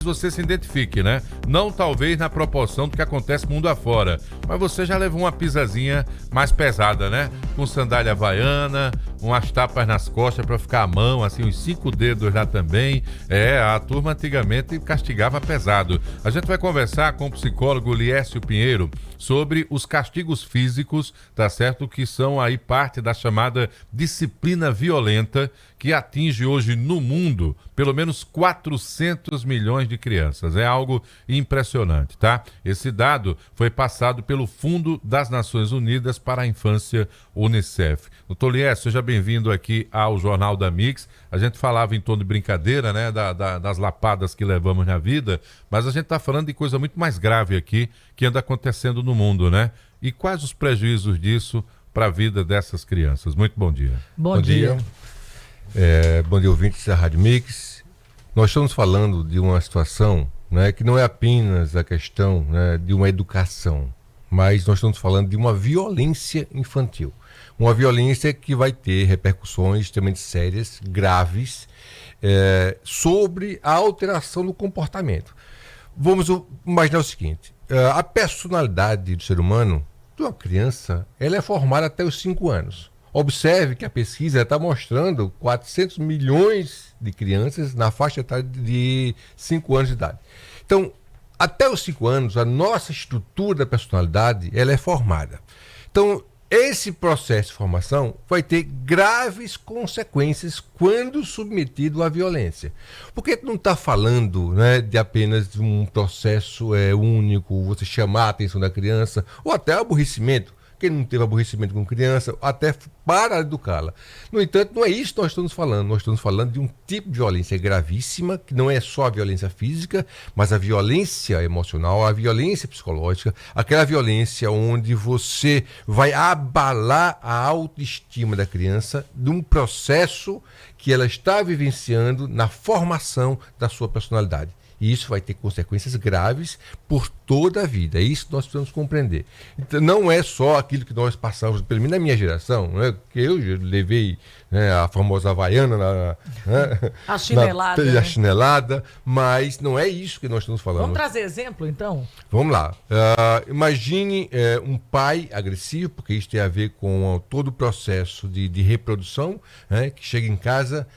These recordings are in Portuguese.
você se identifique, né? Não talvez na proporção do que acontece mundo afora, mas você já levou uma pisazinha mais pesada, né? Com sandália havaiana, umas tapas nas costas para ficar a mão, assim, uns 5 dedos lá também. A turma antigamente castigava pesado. A gente vai conversar com o psicólogo Liércio Pinheiro sobre os castigos físicos, tá certo? Que são aí parte da chamada disciplina violenta, que atinge hoje no mundo pelo menos 400 milhões de crianças. É algo impressionante, tá? Esse dado foi passado pelo Fundo das Nações Unidas para a Infância, Unicef. Doutor Liércio, seja bem-vindo aqui ao Jornal da Mix. A gente falava em tom de brincadeira, né, das lapadas que levamos na vida, mas a gente está falando de coisa muito mais grave aqui que anda acontecendo no mundo, né? E quais os prejuízos disso para a vida dessas crianças? Muito bom dia. Bom dia. Bom dia, ouvintes da Rádio Mix. Nós estamos falando de uma situação, né, que não é apenas a questão, né, de uma educação, mas nós estamos falando de uma violência infantil. Uma violência que vai ter repercussões extremamente sérias, graves, sobre a alteração do comportamento. Vamos imaginar o seguinte: a personalidade do ser humano, de uma criança, ela é formada até os 5 anos. Observe que a pesquisa está mostrando 400 milhões de crianças na faixa etária de 5 anos de idade. Então, até os 5 anos, a nossa estrutura da personalidade ela é formada. Então, esse processo de formação vai ter graves consequências quando submetido à violência. Porque não está falando, né, de apenas um processo único, você chamar a atenção da criança, ou até aborrecimento. Quem não teve aborrecimento com criança, até para educá-la. No entanto, não é isso que nós estamos falando. Nós estamos falando de um tipo de violência gravíssima, que não é só a violência física, mas a violência emocional, a violência psicológica, aquela violência onde você vai abalar a autoestima da criança de um processo que ela está vivenciando na formação da sua personalidade. E isso vai ter consequências graves por toda a vida. É isso que nós precisamos compreender. Então, não é só aquilo que nós passamos, pelo menos na minha geração, né, que eu levei, né, a famosa havaiana, a chinelada. A chinelada, mas não é isso que nós estamos falando. Vamos trazer exemplo, então? Vamos lá. Imagine um pai agressivo, porque isso tem a ver com todo o processo de reprodução, né, que chega em casa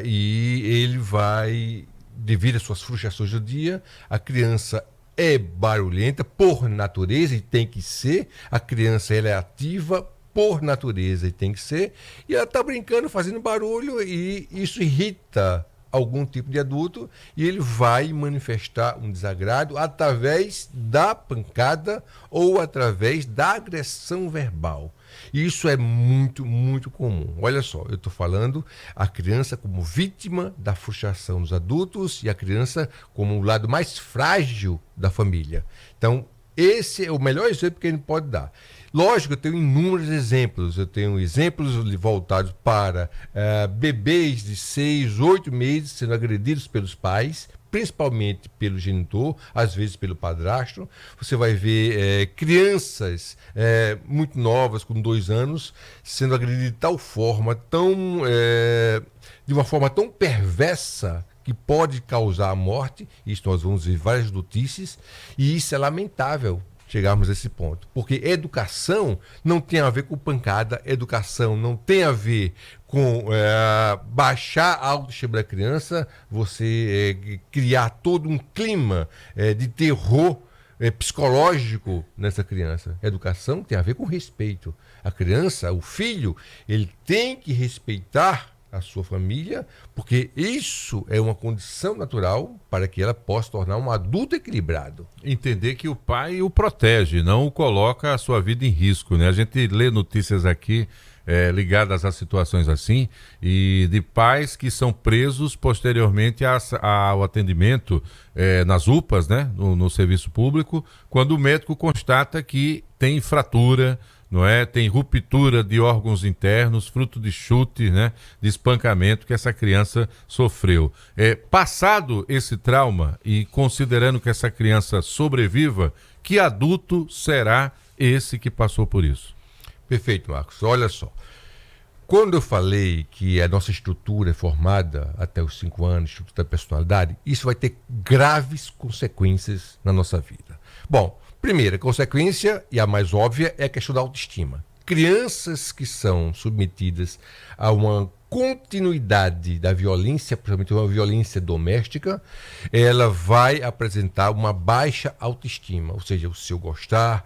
e ele vai... Devido às suas frustrações do dia, a criança é barulhenta por natureza e tem que ser. A criança ela é ativa por natureza e tem que ser. E ela está brincando, fazendo barulho e isso irrita algum tipo de adulto e ele vai manifestar um desagrado através da pancada ou através da agressão verbal. E isso é muito, muito comum. Olha só, eu estou falando a criança como vítima da frustração dos adultos e a criança como o lado mais frágil da família. Então, esse é o melhor exemplo que a gente pode dar. Lógico, eu tenho inúmeros exemplos. Eu tenho exemplos voltados para bebês de 6, 8 meses sendo agredidos pelos pais, principalmente pelo genitor, às vezes pelo padrasto. Você vai ver crianças muito novas, com 2 anos, sendo agredidas de tal forma, de uma forma tão perversa, que pode causar a morte. Isso nós vamos ver várias notícias, e isso é lamentável chegarmos a esse ponto, porque educação não tem a ver com pancada, educação não tem a ver com baixar a autoestima da criança, você criar todo um clima de terror psicológico nessa criança. Educação tem a ver com respeito. A criança, o filho, ele tem que respeitar a sua família, porque isso é uma condição natural para que ela possa tornar um adulto equilibrado. Entender que o pai o protege, não o coloca a sua vida em risco, né? A gente lê notícias aqui ligadas a situações assim, e de pais que são presos posteriormente ao atendimento nas UPAs, né? No serviço público, quando o médico constata que tem fratura, não é? Tem ruptura de órgãos internos, fruto de chute, né? De espancamento que essa criança sofreu. Passado esse trauma e considerando que essa criança sobreviva, que adulto será esse que passou por isso? Perfeito, Marcos. Olha só. Quando eu falei que a nossa estrutura é formada até os 5 anos, estrutura da personalidade, isso vai ter graves consequências na nossa vida. Bom, primeira consequência, e a mais óbvia, é a questão da autoestima. Crianças que são submetidas a uma continuidade da violência, principalmente uma violência doméstica, ela vai apresentar uma baixa autoestima, ou seja, o seu gostar,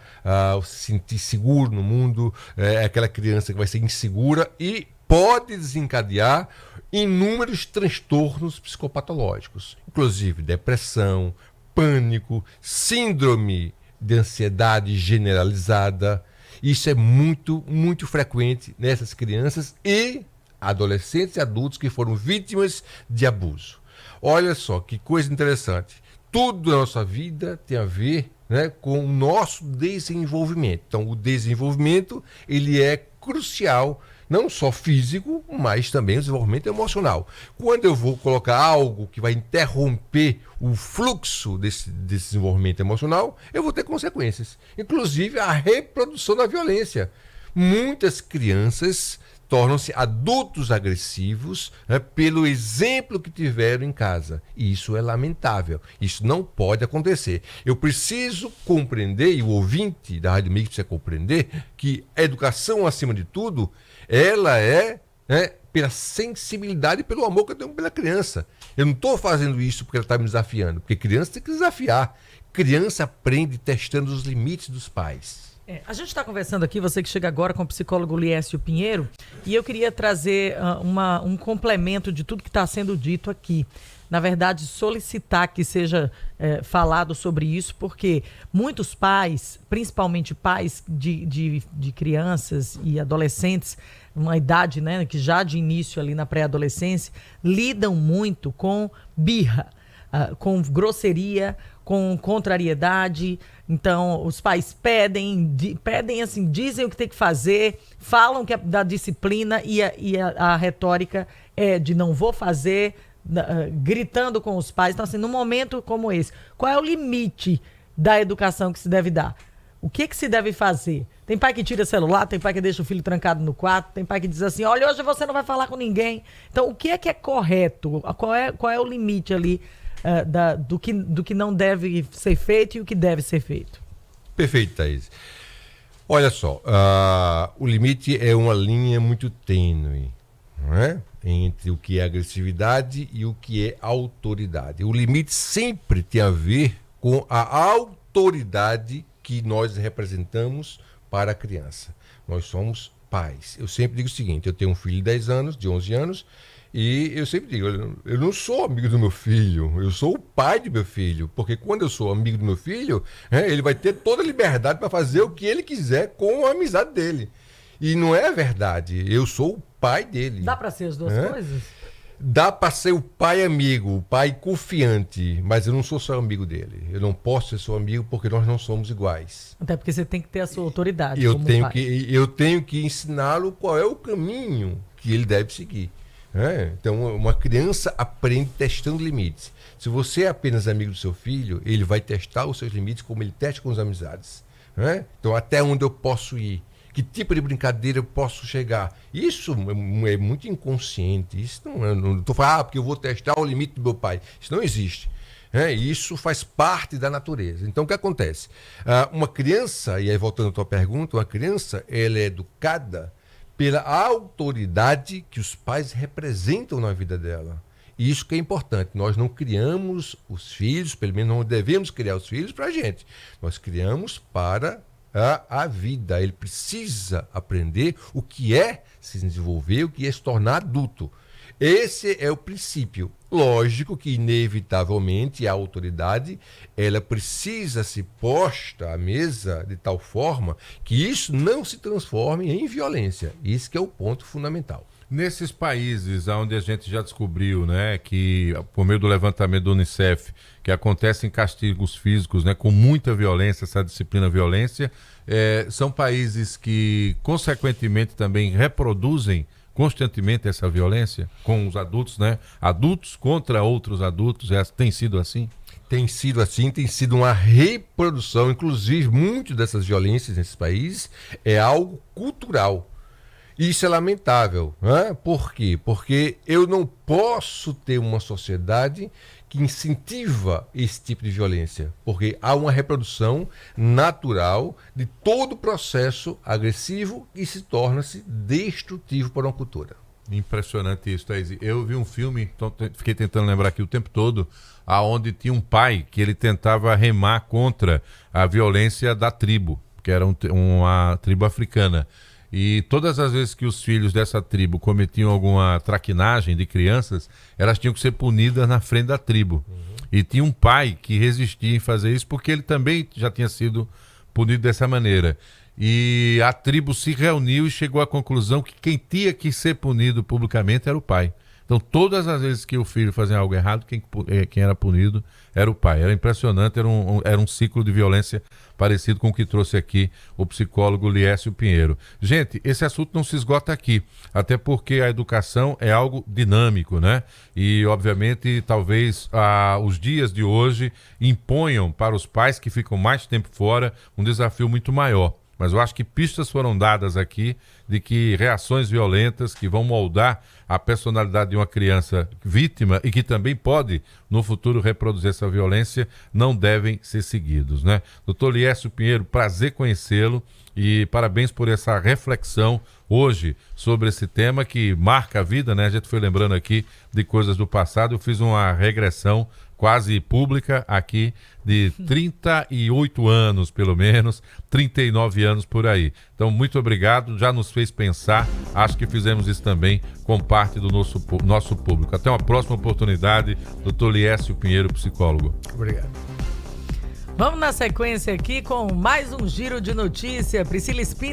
o se sentir seguro no mundo, é aquela criança que vai ser insegura e pode desencadear inúmeros transtornos psicopatológicos, inclusive depressão, pânico, síndrome de ansiedade generalizada. Isso é muito, muito frequente nessas crianças e adolescentes e adultos que foram vítimas de abuso. Olha só que coisa interessante. Tudo na nossa vida tem a ver, né, com o nosso desenvolvimento. Então, o desenvolvimento ele é crucial, não só físico, mas também o desenvolvimento emocional. Quando eu vou colocar algo que vai interromper o fluxo desse desenvolvimento emocional, eu vou ter consequências. Inclusive a reprodução da violência. Muitas crianças tornam-se adultos agressivos, né, pelo exemplo que tiveram em casa. E isso é lamentável. Isso não pode acontecer. Eu preciso compreender, e o ouvinte da Rádio Mix precisa compreender, que a educação, acima de tudo, ela é, né, pela sensibilidade e pelo amor que eu tenho pela criança. Eu não estou fazendo isso porque ela está me desafiando, porque criança tem que desafiar. Criança aprende testando os limites dos pais. A gente está conversando aqui, você que chega agora com o psicólogo Liésio Pinheiro, e eu queria trazer um complemento de tudo que está sendo dito aqui. Na verdade, solicitar que seja falado sobre isso, porque muitos pais, principalmente pais de crianças e adolescentes, uma idade, né, que já de início ali na pré-adolescência, lidam muito com birra, com grosseria, com contrariedade. Então, os pais pedem assim, dizem o que tem que fazer, falam que é da disciplina e a retórica é de não vou fazer, gritando com os pais. Então, assim, num momento como esse, qual é o limite da educação que se deve dar? O que se deve fazer? Tem pai que tira celular, tem pai que deixa o filho trancado no quarto, tem pai que diz assim, olha, hoje você não vai falar com ninguém. Então, o que é correto? Qual é o limite ali do que não deve ser feito e o que deve ser feito? Perfeito, Thaís. Olha só, o limite é uma linha muito tênue, não é? Entre o que é agressividade e o que é autoridade. O limite sempre tem a ver com a autoridade que nós representamos para a criança. Nós somos pais. Eu sempre digo o seguinte, eu tenho um filho de 10 anos, de 11 anos, e eu sempre digo, eu não sou amigo do meu filho, eu sou o pai do meu filho, porque quando eu sou amigo do meu filho, ele vai ter toda a liberdade para fazer o que ele quiser com a amizade dele. E não é verdade, eu sou o pai dele. Dá para ser as duas coisas? Dá para ser o pai amigo, o pai confiante, mas eu não sou só amigo dele. Eu não posso ser seu amigo porque nós não somos iguais. Até porque você tem que ter a sua autoridade. Eu tenho que ensiná-lo qual é o caminho que ele deve seguir. Então, uma criança aprende testando limites. Se você é apenas amigo do seu filho, ele vai testar os seus limites como ele testa com as amizades. Então, até onde eu posso ir? Que tipo de brincadeira eu posso chegar? Isso é muito inconsciente. Isso não estou falando, porque eu vou testar o limite do meu pai. Isso não existe. Isso faz parte da natureza. Então, o que acontece? Uma criança, e aí voltando à tua pergunta, uma criança ela é educada pela autoridade que os pais representam na vida dela. E isso que é importante. Nós não criamos os filhos, pelo menos não devemos criar os filhos para a gente. Nós criamos para a vida. Ele precisa aprender o que é se desenvolver, o que é se tornar adulto. Esse é o princípio. Lógico que, inevitavelmente, a autoridade ela precisa ser posta à mesa de tal forma que isso não se transforme em violência. Isso que é o ponto fundamental. Nesses países onde a gente já descobriu, né, que por meio do levantamento do Unicef, que acontecem castigos físicos, né, com muita violência, essa disciplina violência, são países que, consequentemente, também reproduzem constantemente essa violência com os adultos, né? Adultos contra outros adultos, tem sido assim? Tem sido assim, tem sido uma reprodução, inclusive, muito dessas violências nesses países é algo cultural. Isso é lamentável, né? Por quê? Porque eu não posso ter uma sociedade que incentiva esse tipo de violência, porque há uma reprodução natural de todo o processo agressivo e se torna-se destrutivo para uma cultura. Impressionante isso, Thaís. Eu vi um filme, então fiquei tentando lembrar aqui o tempo todo, aonde tinha um pai que ele tentava remar contra a violência da tribo, que era uma tribo africana. E todas as vezes que os filhos dessa tribo cometiam alguma traquinagem de crianças, elas tinham que ser punidas na frente da tribo. E tinha um pai que resistia em fazer isso porque ele também já tinha sido punido dessa maneira. E a tribo se reuniu e chegou à conclusão que quem tinha que ser punido publicamente era o pai. Então, todas as vezes que o filho fazia algo errado, quem era punido era o pai. Era impressionante, era um ciclo de violência parecido com o que trouxe aqui o psicólogo Liésio Pinheiro. Gente, esse assunto não se esgota aqui, até porque a educação é algo dinâmico, né? E, obviamente, talvez os dias de hoje imponham para os pais que ficam mais tempo fora um desafio muito maior. Mas eu acho que pistas foram dadas aqui de que reações violentas que vão moldar a personalidade de uma criança vítima e que também pode, no futuro, reproduzir essa violência, não devem ser seguidos, né? Doutor Liésio Pinheiro, prazer conhecê-lo e parabéns por essa reflexão hoje sobre esse tema que marca a vida, né? A gente foi lembrando aqui de coisas do passado. Eu fiz uma regressão quase pública aqui de 38 anos, pelo menos, 39 anos por aí. Então, muito obrigado, já nos fez pensar, acho que fizemos isso também com parte do nosso público. Até uma próxima oportunidade, doutor Liésio Pinheiro, psicólogo. Obrigado. Vamos na sequência aqui com mais um giro de notícia. Priscila Espina.